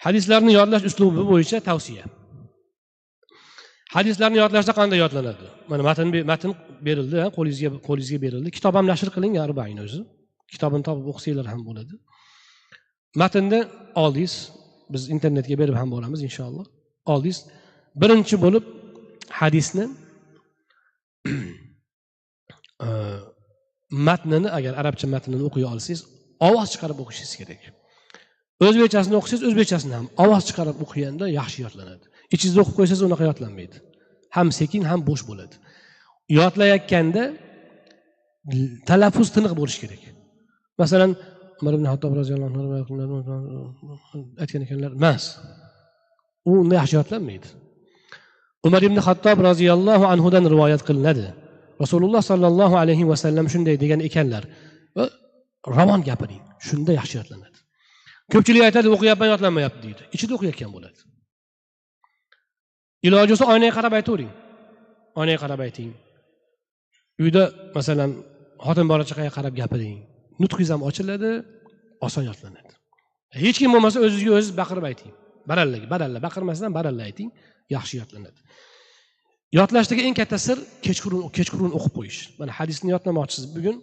Hadislarni yodlash uslubi bo'yicha tavsiya. Hadislarni yodlashda qanday yodlanadi? Mana matn berildi, qo'lingizga berildi. Kitob ham nashr qiling, Arba'in o'zi. Kitobini topib o'qisanglar ham bo'ladi. Matnni oldingiz, biz internetga berib ham boramiz inshaalloh. Oldingiz birinchi bo'lib hadisni matnini, agar arabcha matnini o'qiy olsangiz, ovoz chiqarib o'qishingiz kerak. O'zbekchasini o'qisangiz, o'zbekchasini ham ovoz chiqarib o'qiganda yaxshi yodlanadi. Ichingizda o'qib qo'ysangiz, unaqa yodlanmaydi. Ham sekin, ham bo'sh bo'ladi. Yodlayotganda talaffuz tiniq bo'lishi kerak. Masalan, Umar ibn Hattob roziyallohu anhu aytgan ekanlar, emas. U unday yaxshi yodlanmaydi. Umar ibn Hattob roziyallohu anhudan rivoyat qilinadi. Rasululloh sallallohu alayhi va sallam shunday degan ekanlar. Ravon gapiring, shunda yaxshi yodlanadi. Ko'pchilik aytadi, o'qiyapman, yodlanmayapti deydi. Ichida o'qiyotgan bo'ladi. Iloji bo'lsa oynaga qarab aytavering. Oynaga qarab ayting. Uyda masalan xotin bola chaqaga qarab gapiring. Nutqingiz ham ochiladi, oson yodlanadi. Hech kim bo'lmasa o'zingizga o'zingiz baqirib ayting. Baralla, baqirmasdan baralla ayting, yaxshi yodlanadi. Yodlashdagi eng katta sir kechqurun o'qib qo'yish. Mana hadisni yodlamoqchisiz bugun.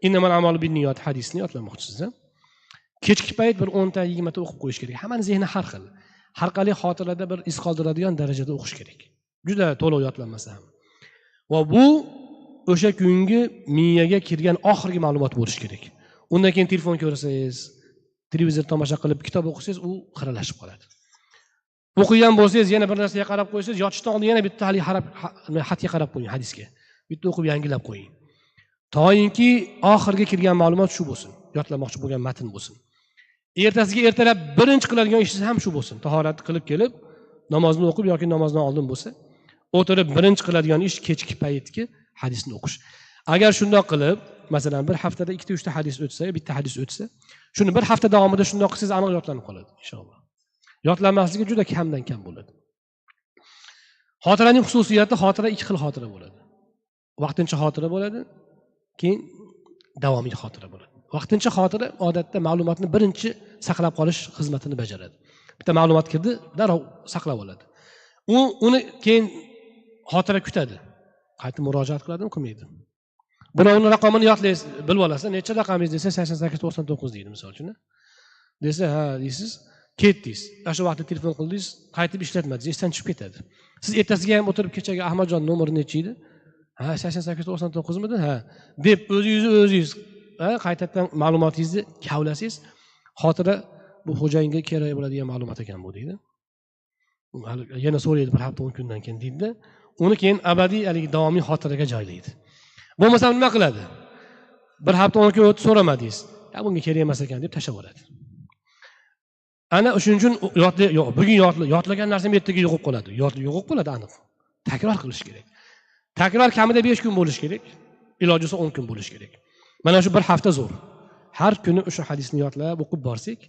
Innamal a'malu binniyat hadisni yodlamoqchisiz. Kechki payt bir 10 ta 20 ta o'qib qo'yish kerak. Hammaning zehni har xil. Har qalay xotirada bir iz qoldiradigan darajada o'qish kerak. Juda to'liq yodlanmasa ham. Va bu o'sha kungi miyaga kirgan oxirgi ma'lumot bo'lishi kerak. Undan keyin telefon ko'rsangiz, televizor tomosha qilib, kitob o'qisangiz, u xiralashib qoladi. O'qigan bo'lsangiz, yana bir narsaga qarab qo'ysangiz, yotishdan oldin yana bitta xatga qarab qo'ying, hadisga. Bitta o'qib yangilab qo'ying. To'yinki oxirgi kirgan ma'lumot shu bo'lsin, yodlamoqchi bo'lgan matn bo'lsin. Ertasiga ertalab birinchi qiladigan ishingiz ham shu bo'lsin. Tahorat qilib kelib, namozni o'qib yoki namozdan oldin bo'lsa, o'tirib birinchi qiladigan ish kechki paytki hadisni o'qish. Agar shundoq qilib, masalan, bir haftada 2-3 ta hadis o'tsa, bitta hadis o'tsa, shuni bir hafta davomida shundoq qilsangiz aniq yodlanib qoladi, inshaalloh. Yodlanmasligi juda kamdan kam bo'ladi. Xotiraning xususiyati, xotira ikki xil xotira bo'ladi. Vaqtincha xotira bo'ladi, keyin davomiy xotira bo'ladi. Vaqtincha xotira odatda ma'lumotni birinchi saqlab qolish xizmatini bajaradi. Bitta ma'lumot kirdi, darrov saqlab oladi. Uni keyin xotira kutadi. Qayta murojaat qiladimi, qilmaydi. Birovning raqamini yodlaysiz, bilib olasiz, necha raqamingiz desa 8899 deydi misol uchun. Desa, ha deysiz, ketdingiz. O'sha vaqtda telefon qildingiz, qaytib ishlatmadingiz, esdan chiqib ketadi. Siz ertasiga ham o'tirib kechagi Ahmadjon nomeri necha edi? Ha, 8899 midi? Ha, deb o'zingiz qaytadan ma'lumotingizni kavlasangiz, xotira bu xo'jayinga kerak bo'ladigan ma'lumot ekan bu deydi. Yana so'raydi bir hafta 10 kundan keyin deydi. Uni keyin abadiy davomiy xotiraga joylaydi. Bo'lmasa nima qiladi? Bir hafta 10 kun o'tib so'ramadingiz. Ya bunga kerak emas ekan deb tashlab yuboradi. Ana shuning uchun bugun yodlagan narsam ertaga yo'qib qoladi. Yo'qib qoladi aniq. Takror qilish kerak. Takror kamida 5 kun bo'lishi kerak. Iloji bo'lsa 10 kun bo'lishi kerak. Mana shu bir hafta zo'r. Har kuni o'sha hadisni yodlab o'qib borsak,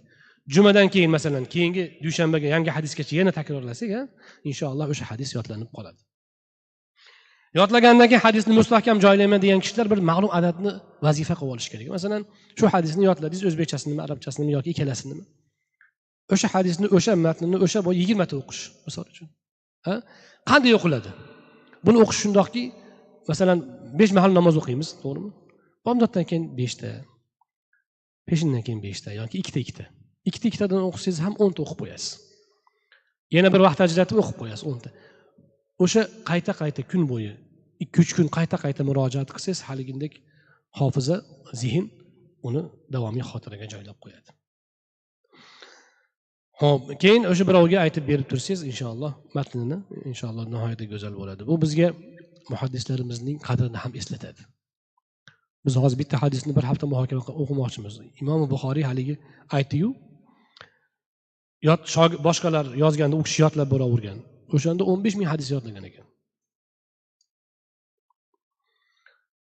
jumadan keyin masalan, keyingi dushanbaga yangi hadisgacha yana takrorlasak, inshaalloh o'sha hadis yodlanib qoladi. Yodlagandan keyin hadisni mustahkam joylayman degan kishilar bir ma'lum adadni vazifa qilib olish kerak. Masalan, shu hadisni yodladingiz, o'zbekchasinimi, arabchasinimi yoki ikkalasinimi? O'sha hadisni, o'sha matnni, o'sha 20 ta o'qish, misol uchun. Qanday o'qiladi? Buni o'qish shundoqki, masalan, 5 mahal namoz o'qiymiz, to'g'rimi? Bomdoddan keyin 5 ta, peshindan keyin 5 ta yoki 2 ta. 2 tadan o'qisangiz ham 10 ta o'qib qo'yasiz. Yana bir vaqt ajratib o'qib qo'yasiz 10 ta. O'sha qayta kun bo'yi 2-3 kun qayta murojaat qilsangiz, haligindek hofiza, zehn uni davomiy xotiraga joylab qo'yadi. Xo'p, keyin o'sha birovga aytib berib tursangiz, inshaalloh matnini, inshaalloh nihoyatda go'zal bo'ladi. Bu bizga muhaddislarimizning qadrini ham eslatadi. Biz hozir bitta hadisni bir hafta muhokama o'qimoqchimiz. Imom Buxoriy haligi aytdi-yu, boshqalar yozganda u kishi yodlab boravergan. O'shanda 15 ming hadis yodlagan ekan.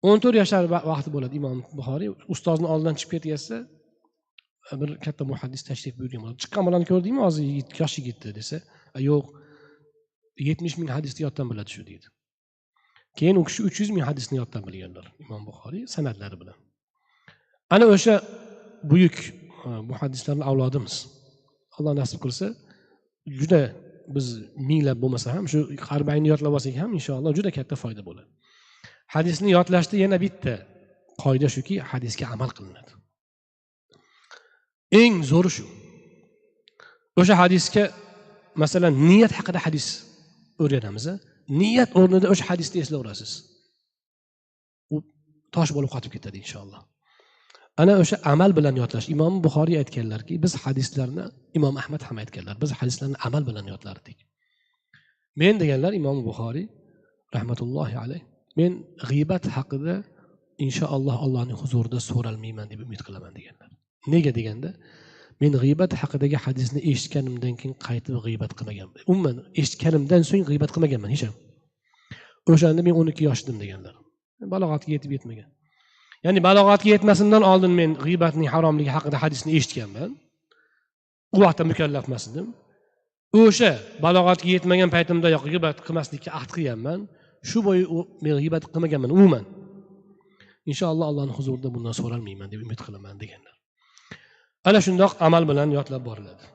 14 yoshlar vaqti bo'ladi Imom Buxoriy ustozni oldidan chiqib ketganda bir katta muhaddis tashrif buyurgan bo'ladi. Chiqqan bolani ko'rdingmi hozir yosh yigitni desa, yo'q, 70 ming hadisni yoddan biladi shu deydi. Keyin u kishi 300 ming hadisni yoddan bilganlar Imom Buxoriy sanadlari bilan. Ana o'sha buyuk muhaddislarning avlodimiz. Alloh nasib qilsa, juda biz minglab bo'lmasa ham shu 40 ni yodlab olsak ham inshaalloh juda katta foyda bo'ladi. Hadisni yodlashda yana bitta qoida shuki, hadisga amal qilinadi. Eng zo'ri shu. O'sha hadisga masalan niyat haqida hadis o'rganamiz. Niyat o'rnida o'sha hadisni eslayverasiz. U tosh bo'lib qotib ketadi inshaalloh. Ana o'sha amal bilan yodlash. Imom Buxoriy aytganlarki, biz hadislarni, Imom Ahmad ham aytganlar, biz hadislarni amal bilan yodlardik. Men deganlar Imom Buxoriy rahmatullohi alayh, men g'iybat haqida inshaalloh Allohning huzurida so'ralmayman deb umid qilaman deganlar. Nega deganda, men g'iybat haqidagi hadisni eshitganimdan keyin qaytib g'iybat qilmaganman. Umuman eshitganimdan so'ng g'iybat qilmaganman hech ham. O'shanda men 12 yosh edim deganlar. Balog'atga yetib yetmagan. Ya'ni balog'atga yetmasimdan oldin men g'iybatning haromligi haqida hadisni eshitganman. U vaqtda mukallaf emas edim. O'sha balog'atga yetmagan paytimda yo'q g'iybat qilmaslikka ahd qilganman. Shu bo'yi men g'iybat qilmaganman umuman. Inshaalloh Allohning huzurida bundan so'ralmayman deb umid qilaman deganlar. Ana shundoq amal bilan yodlab boriladi.